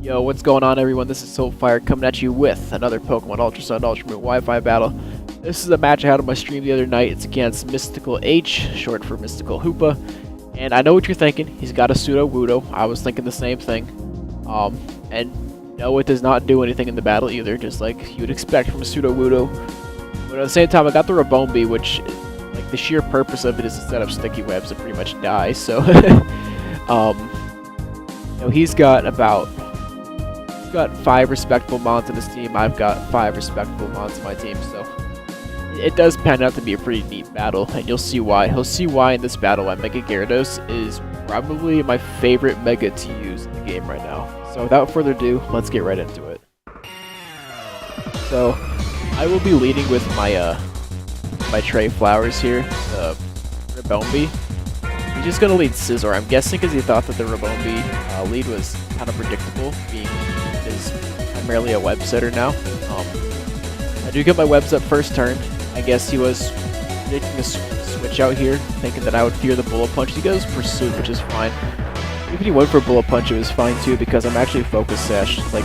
Yo, what's going on everyone? This is Soltfire coming at you with another Pokemon Ultra Sun Ultra Moon Wi-Fi battle. This is a match I had on my stream the other night. It's against Mystical H, short for Mystical Hoopa. And I know what you're thinking. He's got a Pseudo Wudo. I was thinking the same thing. And no, it does not do anything in the battle either, just like you would expect from a Pseudo Wudo. But at the same time, I got the Rabombi, which, like, the sheer purpose of it is to set up sticky webs that pretty much die. So, he's got 5 respectable mons on his team. I've got 5 respectable mons on my team, so it does pan out to be a pretty neat battle, and you'll see why. He'll see why in this battle why Mega Gyarados is probably my favorite Mega to use in the game right now. So without further ado, let's get right into it. So I will be leading with my my Trey Flowers here, the Rabombi. He's just gonna lead Scizor. I'm guessing because he thought that the Rabombi lead was kind of predictable, being is primarily a web setter now. I do get my webs up first turn. I guess he was predicting a switch out here, thinking that I would fear the Bullet Punch. He goes Pursuit, which is fine. Even if he went for Bullet Punch, it was fine too, because I'm actually Focus Sash. Like,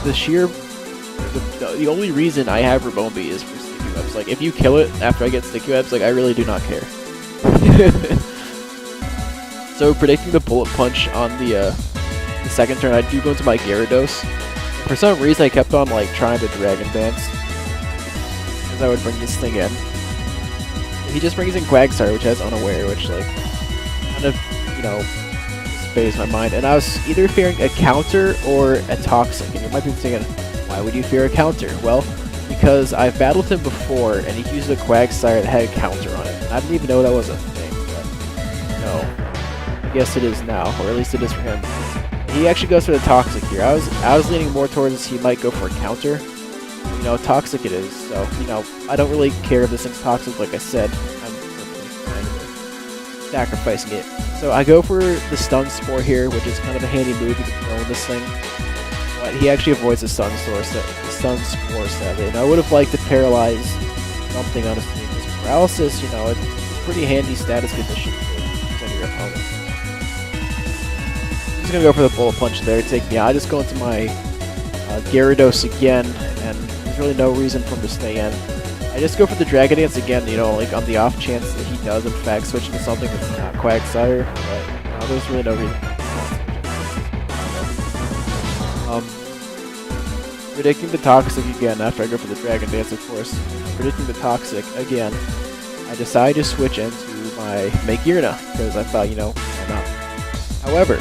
the only reason I have Rabombi is for sticky webs. Like, if you kill it after I get sticky webs, like, I really do not care. So predicting the Bullet Punch on the second turn, I do go into my Gyarados. For some reason, I kept on like trying to Dragon Dance as I would bring this thing in. He just brings in Quagsire, which has Unaware, which like kind of, you know, phased my mind. And I was either fearing a counter or a Toxic. And you might be thinking, why would you fear a counter? Well, because I've battled him before, and he used a Quagsire that had a counter on it. I didn't even know that was a thing, but no. I guess it is now, or at least it is for him. He actually goes for the Toxic here. I was leaning more towards he might go for a counter. You know, Toxic it is, so, you know, I don't really care if this thing's Toxic, like I said. I'm perfectly fine with sacrificing it. So I go for the Stun Spore here, which is kind of a handy move you can throw in this thing. But he actually avoids the Stun Spore set. And I would have liked to paralyze something on his team. Because paralysis, you know, it's a pretty handy status condition for your opponent. I'm gonna go for the Bullet Punch there to take me out. I just go into my Gyarados again, and there's really no reason for him to stay in. I just go for the Dragon Dance again, you know, like on the off chance that he does in fact switch into something that's not Quagsire, but you know, there's really no reason. Predicting the Toxic again after I go for the Dragon Dance, of course. Predicting the Toxic again, I decide to switch into my Magearna, because I thought, you know, why not? However,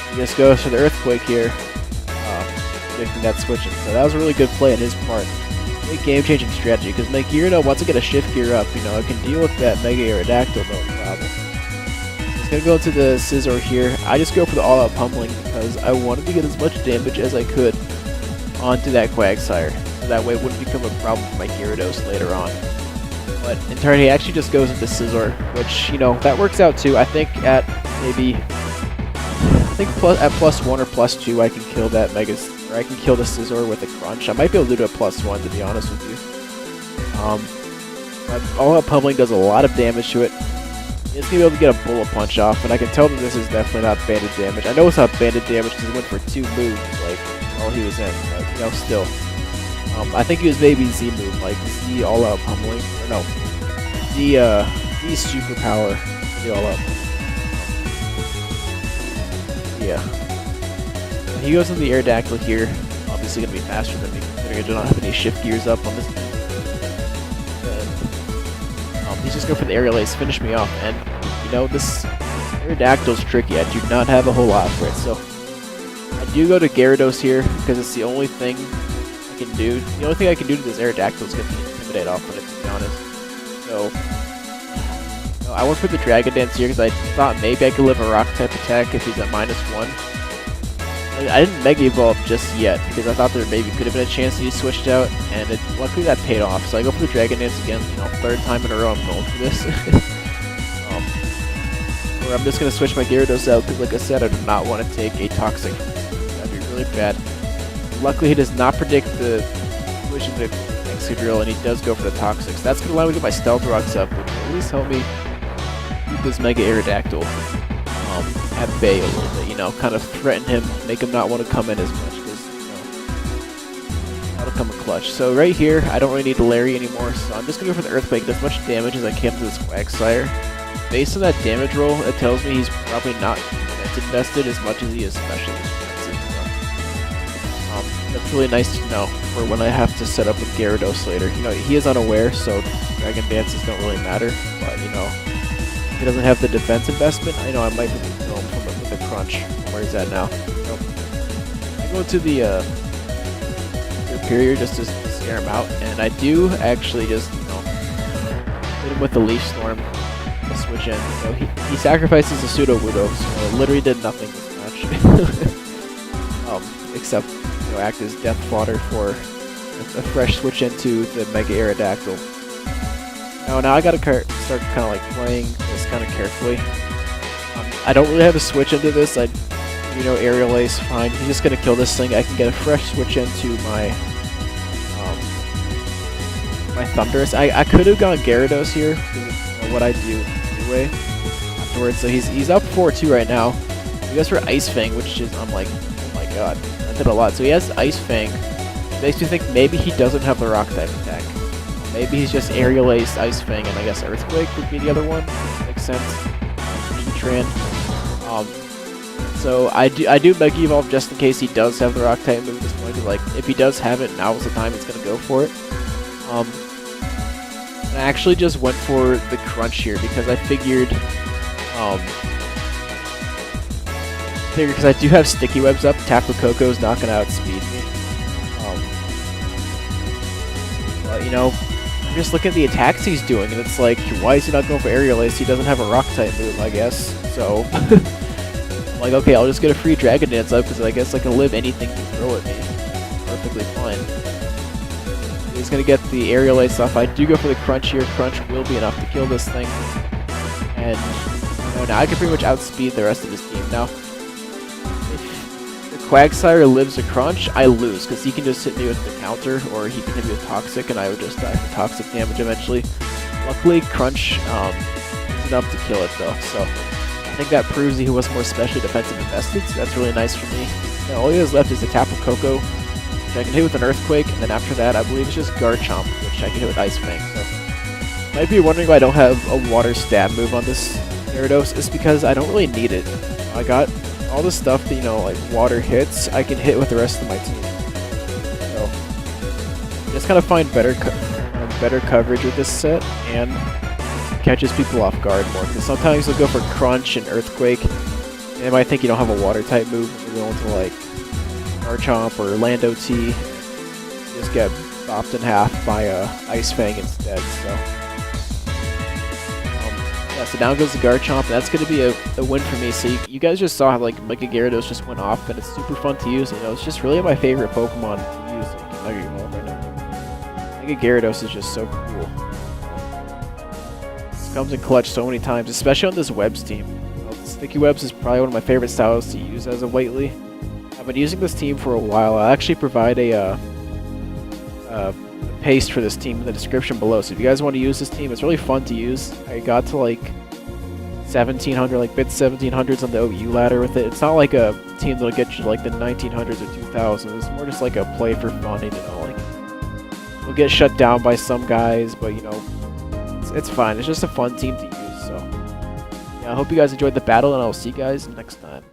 he just goes for the Earthquake here, predicting that switching. So that was a really good play on his part. Really game-changing strategy, because Magearna, once I get a Shift Gear up, you know, I can deal with that Mega Aerodactyl, no problem. Just gonna go into the Scizor here. I just go for the all-out pummeling because I wanted to get as much damage as I could onto that Quagsire. So that way it wouldn't become a problem for my Gyarados later on. But in turn, he actually just goes into Scizor, which, you know, that works out too. I think at maybe... at +1 or +2, I can kill that I can kill the Scizor with a Crunch. I might be able to do it at +1, to be honest with you. But all-out pummeling does a lot of damage to it. It's gonna be able to get a Bullet Punch off, and I can tell that this is definitely not banded damage. I know it's not banded damage because he went for 2 moves, like, while he was in, but, you know, still. I think he was maybe Z move, like Z all-out pummeling, or no, Z superpower, the all-out. Yeah. He goes in the Aerodactyl here. Obviously gonna be faster than me, considering I do not have any Shift Gears up on this. And, he's just going for the Aerial Ace, finish me off. And, you know, this Aerodactyl's tricky. I do not have a whole lot for it. So, I do go to Gyarados here, because it's the only thing I can do. The only thing I can do to this Aerodactyl is get the Intimidate off on it, to be honest. So, I went for the Dragon Dance here because I thought maybe I could live a Rock type attack if he's at -1. I didn't Mega Evolve just yet because I thought there maybe could have been a chance that he switched out, and luckily that paid off. So I go for the Dragon Dance again, you know, 3rd time in a row I'm going for this. Or I'm just going to switch my Gyarados out because, like I said, I do not want to take a Toxic. That'd be really bad. Luckily he does not predict the switch into Excadrill, and he does go for the Toxic. So that's going to allow me to get my Stealth Rocks up, which will at least help me keep this Mega Aerodactyl at bay a little bit, you know. know, kind of threaten him, make him not want to come in as much, because, that'll come a clutch. So right here, I don't really need Larry anymore, so I'm just going to go for the Earthquake, as much damage as I can to this Quagsire. Based on that damage roll, it tells me he's probably not defense invested as much as he is special defensive. So, that's really nice to know for when I have to set up with Gyarados later. You know, he is unaware, so Dragon Dances don't really matter, but, you know, he doesn't have the defense investment. I know I might be kill him with a crunch. Where he's at now. So, I go to the Superior just to scare him out, and I do actually just, you know, hit him with the Leaf Storm to switch in. So he sacrifices the Pseudo Wudo, so it literally did nothing this match. Except, you know, act as death fodder for a fresh switch into the Mega Aerodactyl. Now I gotta start kind of like playing this kind of carefully. I don't really have a switch into this. You know, Aerial Ace, fine. He's just gonna kill this thing. I can get a fresh switch into my my Thundurus. I could have gone Gyarados here, because you know, what I do anyway afterwards. So he's up 4-2 right now. He goes for Ice Fang, which is, I'm like, oh my god, that did a lot. So he has Ice Fang. Makes me think maybe he doesn't have the Rock type attack. Maybe he's just Aerial Ace, Ice Fang, and I guess Earthquake would be the other one. Makes sense. Heatran. So I do Mega Evolve just in case he does have the Rock type move at this point. Like, if he does have it, now's the time he's gonna go for it. And I actually just went for the Crunch here because I figured, because I do have Sticky Webs up. Tapu Koko's not gonna outspeed me. But you know, I'm just looking at the attacks he's doing, and it's like, why is he not going for Aerial Ace? He doesn't have a Rock type move, I guess. So. Like, okay, I'll just get a free Dragon Dance up because I guess I can live anything to throw at me. Perfectly fine. He's gonna get the Aerial Ace off. I do go for the Crunch here. Crunch will be enough to kill this thing. And you know, now I can pretty much outspeed the rest of his team. Now, if the Quagsire lives a Crunch, I lose because he can just hit me with the counter, or he can hit me with Toxic, and I would just die for Toxic damage eventually. Luckily, Crunch is enough to kill it though. So. I think that proves he was more specially defensive invested, so that's really nice for me. Now, all he has left is the Tapu Koko, which I can hit with an Earthquake, and then after that, I believe it's just Garchomp, which I can hit with Ice Fang. So, you might be wondering why I don't have a Water Stab move on this Gyarados. It's because I don't really need it. I got all the stuff that, you know, like water hits, I can hit with the rest of my team. So, just kind of find better coverage with this set, and catches people off guard more, because sometimes they'll go for Crunch and Earthquake, and they might think you don't have a Water type move, and they're going to like Garchomp or Lando T, just get bopped in half by Ice Fang instead. So yeah, so down goes the Garchomp, and that's going to be a win for me. So you guys just saw how like Mega Gyarados just went off, and it's super fun to use. You know, it's just really my favorite Pokemon to use like Mega Evolve right now. Mega Gyarados is just so cool. Comes in clutch so many times, especially on this Webs team. Sticky Webs is probably one of my favorite styles to use as of lately. I've been using this team for a while. I'll actually provide a paste for this team in the description below. So if you guys want to use this team, it's really fun to use. I got to like 1700, like bit 1700s on the OU ladder with it. It's not like a team that'll get you like the 1900s or 2000s. It's more just like a play for fun, you know, like we'll get shut down by some guys, but you know, it's fine. It's just a fun team to use. So yeah, I hope you guys enjoyed the battle, and I'll see you guys next time.